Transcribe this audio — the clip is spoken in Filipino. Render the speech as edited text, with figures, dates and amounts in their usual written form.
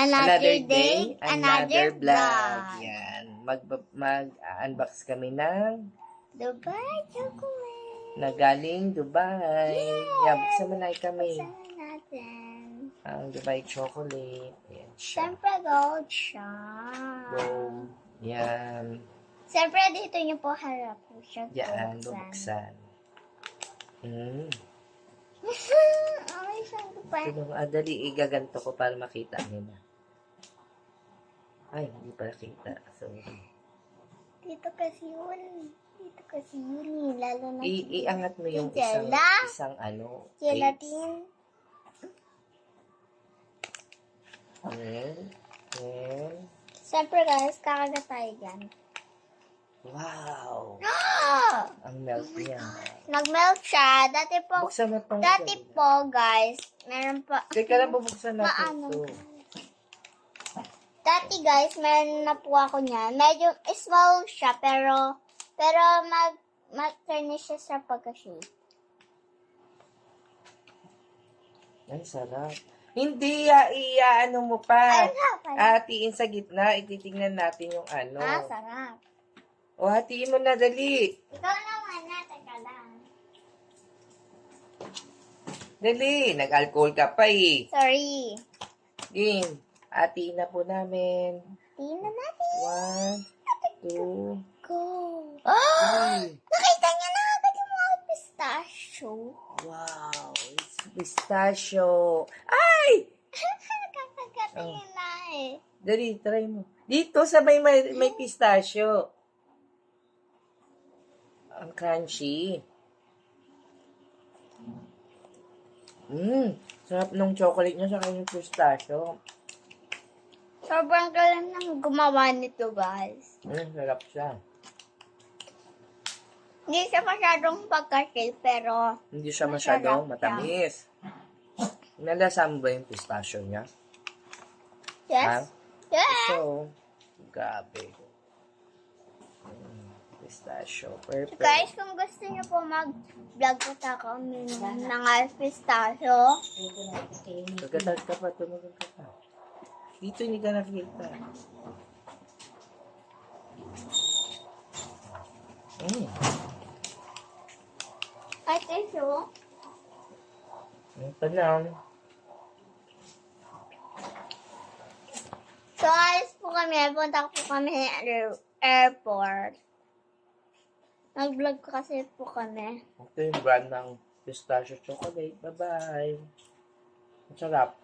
Another day, another vlog. Yan. Mag-unbox kami ng Dubai chocolate. na galing Dubai. Yan, buksan mo na kami. Buksan natin. Ang Dubai chocolate. Yan siya. Siyempre gold siya. Gold. Yan. Siyempre dito niyo po harap po siya. Yan, bubuksan. Ay, siyang Dubai. Dali, igaganto ko para makita nila. Ay, hindi pala kita. Sorry. Dito kasi yun. Dito kasi yun. Lalo na Iangat mo yung isang ano. gelatin. Ayan. Ayan. Siyempre guys, kakagat tayo dyan. Wow! Ang melt niya. Nag-melt siya. Dati Buksan mo itong po guys, meron pa. Teka lang, bubuksan natin Paano? ito. Dati guys, meron na po ako niyan. Medyo small siya, pero mag-turn siya sa pagka-shape. Ay, sarap. Hindi, ano mo pa. Hatiin sa gitna, ititingnan natin yung ano. Sarap. O, hatiin mo na, dali. Ikaw naman na, teka lang. Dali, nag-alcohol ka pa eh. Sorry. Game, hatiin na po namin. Tingnan natin. 1, 2, Go. 3. Nakita niya na agad yung mga pistachio. Wow, it's pistachio. Ay! Kakagatingin na eh. Dali, try mo. Dito sa may pistachio. Ang crunchy. Sarap nung chocolate niya sa kanyang pistachio. Sobrang galing nang gumawa nito guys. Sarap siya. Hindi siya masyadong pagka-shape, pero Hindi siya masyadong masarap matamis. Nalasa mo ba yung pistachio niya? yes. Yes. So, grabe. Pistachio. Perfect. Guys, kung gusto niyo po mag-vlog po kami ng pistachio, Pagkatas ka pa, tumagal ka pa. Dito hindi ka nakikita. ay tissue. Ito na. So, alis po kami. Punta po kami sa airport. Nag-vlog kasi po kami. Ito yung brand ng pistachio chocolate. Bye-bye. Masarap.